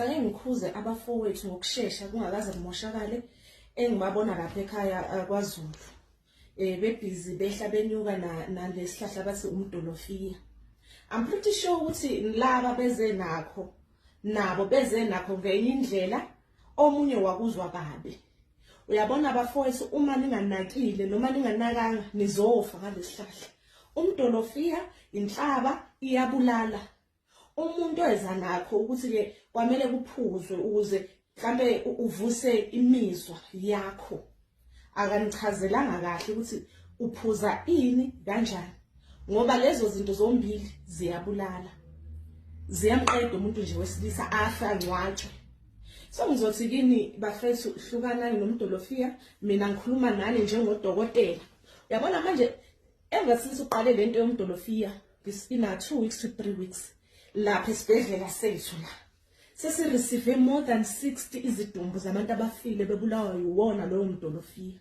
Mfundisi ake ngikhuze abafowethu ngokusheshsha kungakaze kumoshakale engibabona lapha ekhaya kwaZulu. Bebhizi behla benyuka nalesihlahla bathi umdolofiya. I'm pretty sure ukuthi laba beze nakho nabo beze nakho ngenye indlela omunye wakuzwa kabi. Uyabona abafowethu uma ninganakile noma ninganakanga nizofa ngalesihlahla. Umdolofiya inhlaba iyabulala. Umuntu eza nakho ukuthi ke kwamele kuphuzwe ukuze mhlambe uvuse imizwa yakho. Akanichazelanga kahle ukuthi uphuza ini kanjani ngoba lezo zinto zombili ziyabulala. Ziyamqeda umuntu nje wesilisa afa angcwatshwe. So ngizothi kini bafethu hlukanani nomdolofiya, mina ngikhuluma nani njengodokotela. Uyabona manje ever since uqale lento yomdolofiya this in 2 weeks to 3 weeks lapha esibhedlela sethu la sesi receive more than 60 izidumbu zabantu abafile bebulawa yiwona lowo mdolofiya.